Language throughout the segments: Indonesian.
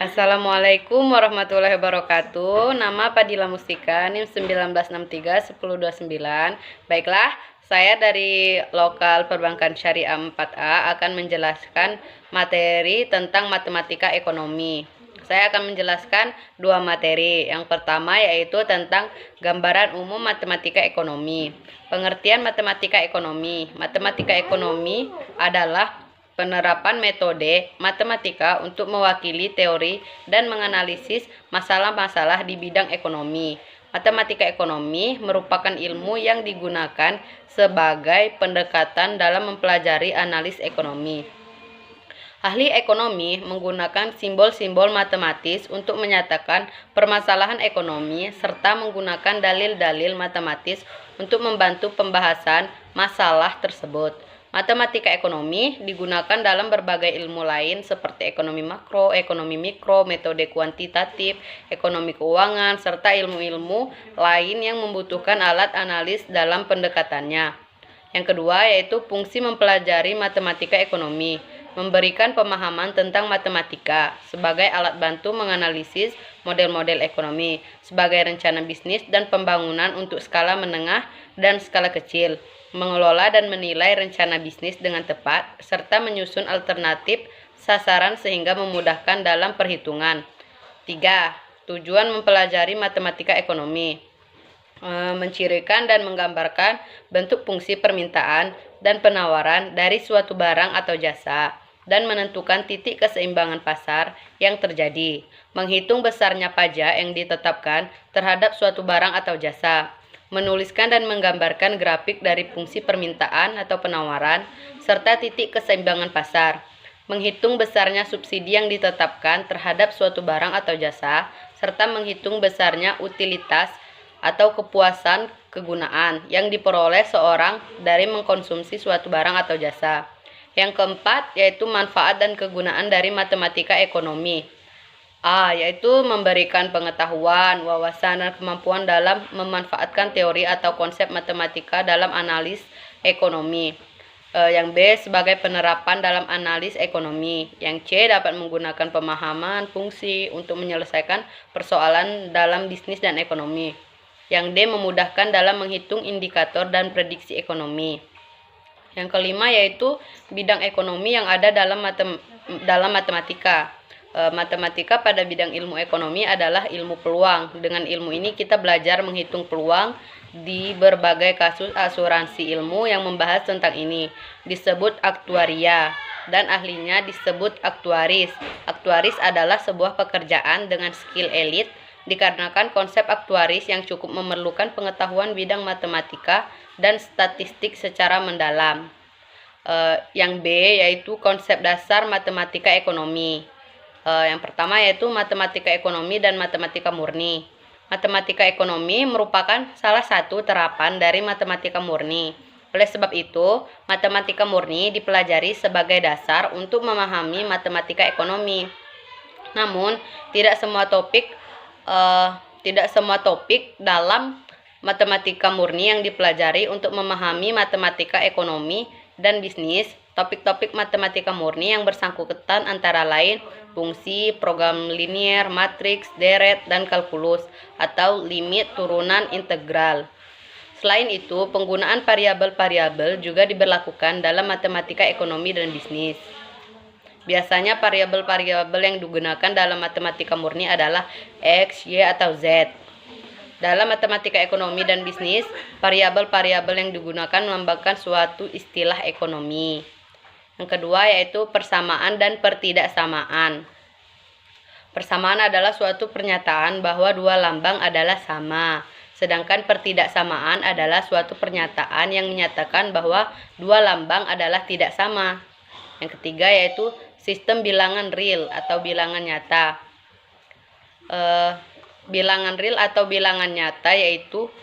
Assalamualaikum warahmatullahi wabarakatuh. Nama Padilla Mustika, NIM 1963-1029. Baiklah, saya dari Lokal Perbankan Syariah 4A akan menjelaskan materi tentang matematika ekonomi. Saya akan menjelaskan dua materi. Yang pertama yaitu tentang gambaran umum matematika ekonomi. Pengertian matematika ekonomi. Matematika ekonomi adalah penerapan metode matematika untuk mewakili teori dan menganalisis masalah-masalah di bidang ekonomi. Matematika ekonomi merupakan ilmu yang digunakan sebagai pendekatan dalam mempelajari analis ekonomi. Ahli ekonomi menggunakan simbol-simbol matematis untuk menyatakan permasalahan ekonomi serta menggunakan dalil-dalil matematis untuk membantu pembahasan masalah tersebut. Matematika ekonomi digunakan dalam berbagai ilmu lain seperti ekonomi makro, ekonomi mikro, metode kuantitatif, ekonomi keuangan, serta ilmu-ilmu lain yang membutuhkan alat analis dalam pendekatannya. Yang kedua yaitu fungsi mempelajari matematika ekonomi, memberikan pemahaman tentang matematika sebagai alat bantu menganalisis model-model ekonomi, sebagai rencana bisnis dan pembangunan untuk skala menengah dan skala kecil, mengelola dan menilai rencana bisnis dengan tepat, serta menyusun alternatif sasaran sehingga memudahkan dalam perhitungan. 3. Tujuan mempelajari matematika ekonomi, mencirikan dan menggambarkan bentuk fungsi permintaan dan penawaran dari suatu barang atau jasa, dan menentukan titik keseimbangan pasar yang terjadi, menghitung besarnya pajak yang ditetapkan terhadap suatu barang atau jasa, menuliskan dan menggambarkan grafik dari fungsi permintaan atau penawaran, serta titik keseimbangan pasar, menghitung besarnya subsidi yang ditetapkan terhadap suatu barang atau jasa, serta menghitung besarnya utilitas atau kepuasan kegunaan yang diperoleh seorang dari mengkonsumsi suatu barang atau jasa. Yang keempat yaitu manfaat dan kegunaan dari matematika ekonomi. Yaitu memberikan pengetahuan, wawasan, dan kemampuan dalam memanfaatkan teori atau konsep matematika dalam analis ekonomi. Yang B sebagai penerapan dalam analis ekonomi. Yang C dapat menggunakan pemahaman fungsi untuk menyelesaikan persoalan dalam bisnis dan ekonomi. Yang D memudahkan dalam menghitung indikator dan prediksi ekonomi. Yang kelima yaitu bidang ekonomi yang ada dalam matematika. Matematika pada bidang ilmu ekonomi adalah ilmu peluang. Dengan ilmu ini kita belajar menghitung peluang di berbagai kasus asuransi. Ilmu yang membahas tentang ini disebut aktuaria dan ahlinya disebut aktuaris. Aktuaris adalah sebuah pekerjaan dengan skill elit dikarenakan konsep aktuaris yang cukup memerlukan pengetahuan bidang matematika dan statistik secara mendalam. Yang B yaitu konsep dasar matematika ekonomi. Yang pertama yaitu matematika ekonomi dan matematika murni. Matematika ekonomi merupakan salah satu terapan dari matematika murni. Oleh sebab itu, matematika murni dipelajari sebagai dasar untuk memahami matematika ekonomi. Namun, tidak semua topik dalam matematika murni yang dipelajari untuk memahami matematika ekonomi dan bisnis. Topik-topik matematika murni yang bersangkutan antara lain fungsi, program linier, matriks, deret, dan kalkulus atau limit, turunan, integral. Selain itu, penggunaan variabel-variabel juga diberlakukan dalam matematika ekonomi dan bisnis. Biasanya variabel-variabel yang digunakan dalam matematika murni adalah X, Y, atau Z. Dalam matematika ekonomi dan bisnis, variabel-variabel yang digunakan melambangkan suatu istilah ekonomi. Yang kedua yaitu persamaan dan pertidaksamaan. Persamaan adalah suatu pernyataan bahwa dua lambang adalah sama. Sedangkan pertidaksamaan adalah suatu pernyataan yang menyatakan bahwa dua lambang adalah tidak sama. Yang ketiga yaitu sistem bilangan real atau bilangan nyata. Bilangan real atau bilangan nyata yaitu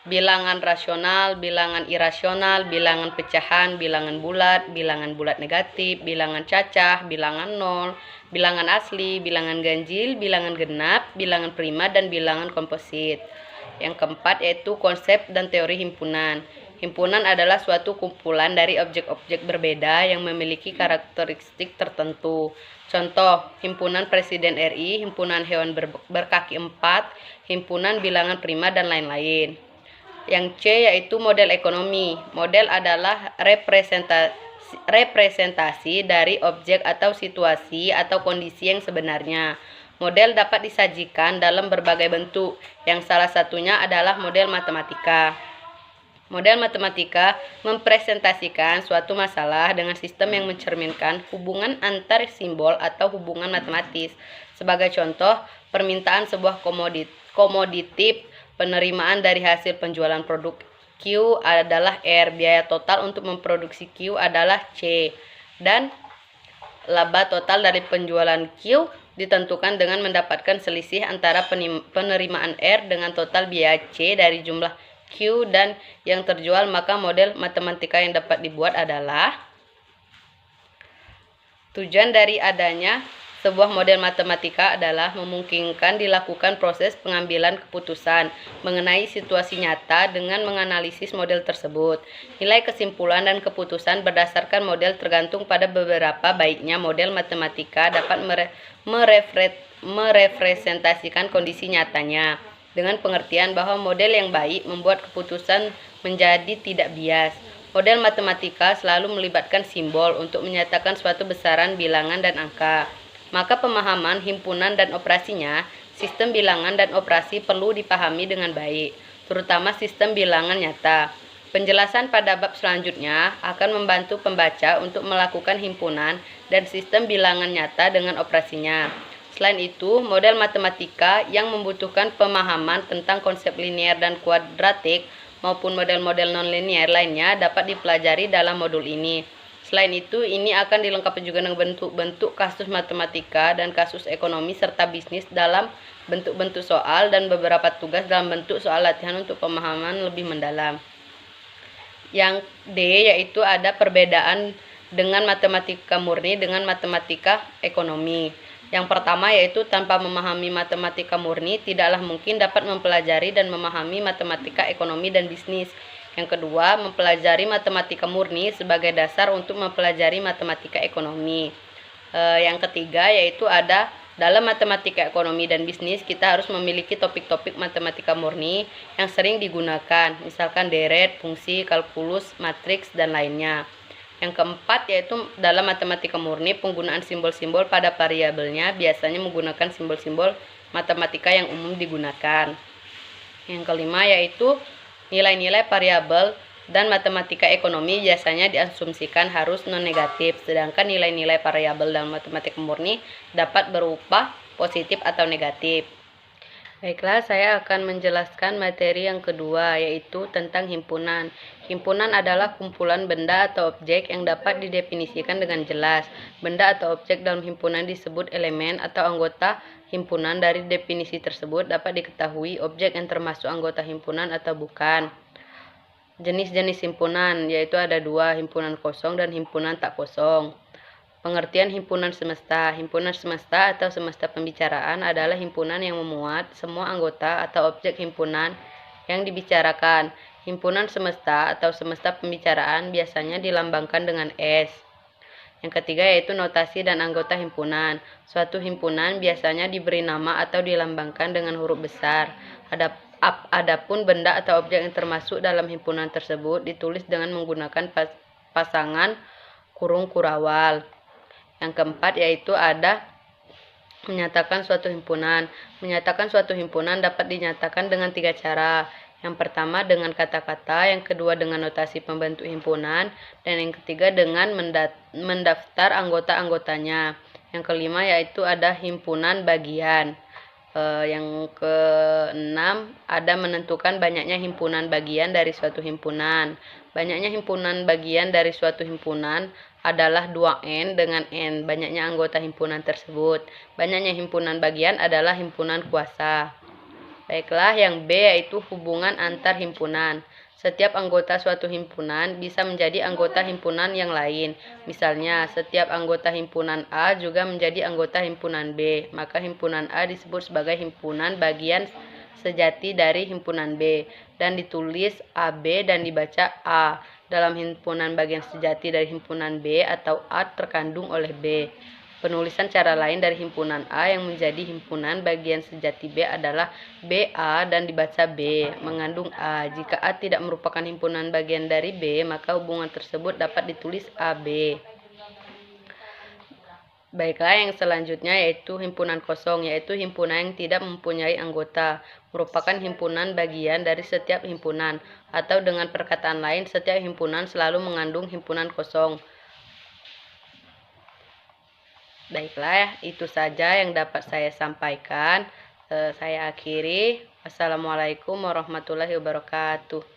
bilangan rasional, bilangan irasional, bilangan pecahan, bilangan bulat negatif, bilangan cacah, bilangan nol, bilangan asli, bilangan ganjil, bilangan genap, bilangan prima, dan bilangan komposit. Yang keempat yaitu konsep dan teori himpunan. Himpunan adalah suatu kumpulan dari objek-objek berbeda yang memiliki karakteristik tertentu. Contoh, Himpunan Presiden RI, Himpunan Hewan Berkaki 4, Himpunan Bilangan Prima, dan lain-lain. Yang C yaitu model ekonomi. Model adalah representasi dari objek atau situasi atau kondisi yang sebenarnya. Model dapat disajikan dalam berbagai bentuk, yang salah satunya adalah model matematika. Model matematika mempresentasikan suatu masalah dengan sistem yang mencerminkan hubungan antar simbol atau hubungan matematis. Sebagai contoh, permintaan sebuah komoditi, penerimaan dari hasil penjualan produk Q adalah R, biaya total untuk memproduksi Q adalah C, dan laba total dari penjualan Q ditentukan dengan mendapatkan selisih antara penerimaan R dengan total biaya C dari jumlah Q dan yang terjual. Maka model matematika yang dapat dibuat adalah tujuan dari adanya sebuah model matematika adalah memungkinkan dilakukan proses pengambilan keputusan mengenai situasi nyata dengan menganalisis model tersebut. Nilai kesimpulan dan keputusan berdasarkan model tergantung pada beberapa baiknya model matematika dapat merepresentasikan kondisi nyatanya, dengan pengertian bahwa model yang baik membuat keputusan menjadi tidak bias. Model matematika selalu melibatkan simbol untuk menyatakan suatu besaran bilangan dan angka. Maka pemahaman himpunan dan operasinya, sistem bilangan dan operasi perlu dipahami dengan baik, terutama sistem bilangan nyata. Penjelasan pada bab selanjutnya akan membantu pembaca untuk melakukan himpunan dan sistem bilangan nyata dengan operasinya. Selain itu, model matematika yang membutuhkan pemahaman tentang konsep linear dan kuadratik maupun model-model nonlinear lainnya dapat dipelajari dalam modul ini. Selain itu, ini akan dilengkapi juga dengan bentuk-bentuk kasus matematika dan kasus ekonomi serta bisnis dalam bentuk-bentuk soal dan beberapa tugas dalam bentuk soal latihan untuk pemahaman lebih mendalam. Yang D yaitu ada perbedaan dengan matematika murni dengan matematika ekonomi. Yang pertama yaitu tanpa memahami matematika murni tidaklah mungkin dapat mempelajari dan memahami matematika ekonomi dan bisnis. Yang kedua, mempelajari matematika murni sebagai dasar untuk mempelajari matematika ekonomi. Yang ketiga yaitu ada dalam matematika ekonomi dan bisnis kita harus memiliki topik-topik matematika murni yang sering digunakan, misalkan deret, fungsi, kalkulus, matriks, dan lainnya. Yang keempat yaitu dalam matematika murni penggunaan simbol-simbol pada variabelnya biasanya menggunakan simbol-simbol matematika yang umum digunakan. Yang kelima yaitu nilai-nilai variabel dan matematika ekonomi biasanya diasumsikan harus non-negatif, sedangkan nilai-nilai variabel dalam matematika murni dapat berupa positif atau negatif. Baiklah, saya akan menjelaskan materi yang kedua, yaitu tentang himpunan. Himpunan adalah kumpulan benda atau objek yang dapat didefinisikan dengan jelas. Benda atau objek dalam himpunan disebut elemen atau anggota himpunan. Dari definisi tersebut dapat diketahui objek yang termasuk anggota himpunan atau bukan. Jenis-jenis himpunan, yaitu ada dua, himpunan kosong dan himpunan tak kosong. Pengertian himpunan semesta. Himpunan semesta atau semesta pembicaraan adalah himpunan yang memuat semua anggota atau objek himpunan yang dibicarakan. Himpunan semesta atau semesta pembicaraan biasanya dilambangkan dengan S. Yang ketiga yaitu notasi dan anggota himpunan. Suatu himpunan biasanya diberi nama atau dilambangkan dengan huruf besar. Adapun benda atau objek yang termasuk dalam himpunan tersebut ditulis dengan menggunakan pasangan kurung kurawal. Yang keempat yaitu ada menyatakan suatu himpunan. Menyatakan suatu himpunan dapat dinyatakan dengan tiga cara. Yang pertama dengan kata-kata, yang kedua dengan notasi pembentuk himpunan, dan yang ketiga dengan mendaftar anggota-anggotanya. Yang kelima yaitu ada himpunan bagian. Yang keenam ada menentukan banyaknya himpunan bagian dari suatu himpunan. Banyaknya himpunan bagian dari suatu himpunan adalah 2N dengan N, banyaknya anggota himpunan tersebut. Banyaknya himpunan bagian adalah himpunan kuasa. Baiklah, yang B yaitu hubungan antar himpunan. Setiap anggota suatu himpunan bisa menjadi anggota himpunan yang lain. Misalnya, setiap anggota himpunan A juga menjadi anggota himpunan B. Maka himpunan A disebut sebagai himpunan bagian sejati dari himpunan B, dan ditulis AB dan dibaca A dalam himpunan bagian sejati dari himpunan B atau A terkandung oleh B. Penulisan cara lain dari himpunan A yang menjadi himpunan bagian sejati B adalah BA dan dibaca B, mengandung A. Jika A tidak merupakan himpunan bagian dari B, maka hubungan tersebut dapat ditulis AB. Baiklah, yang selanjutnya yaitu himpunan kosong, yaitu himpunan yang tidak mempunyai anggota, merupakan himpunan bagian dari setiap himpunan, atau dengan perkataan lain, setiap himpunan selalu mengandung himpunan kosong. Baiklah, itu saja yang dapat saya sampaikan. Saya akhiri. Wassalamualaikum warahmatullahi wabarakatuh.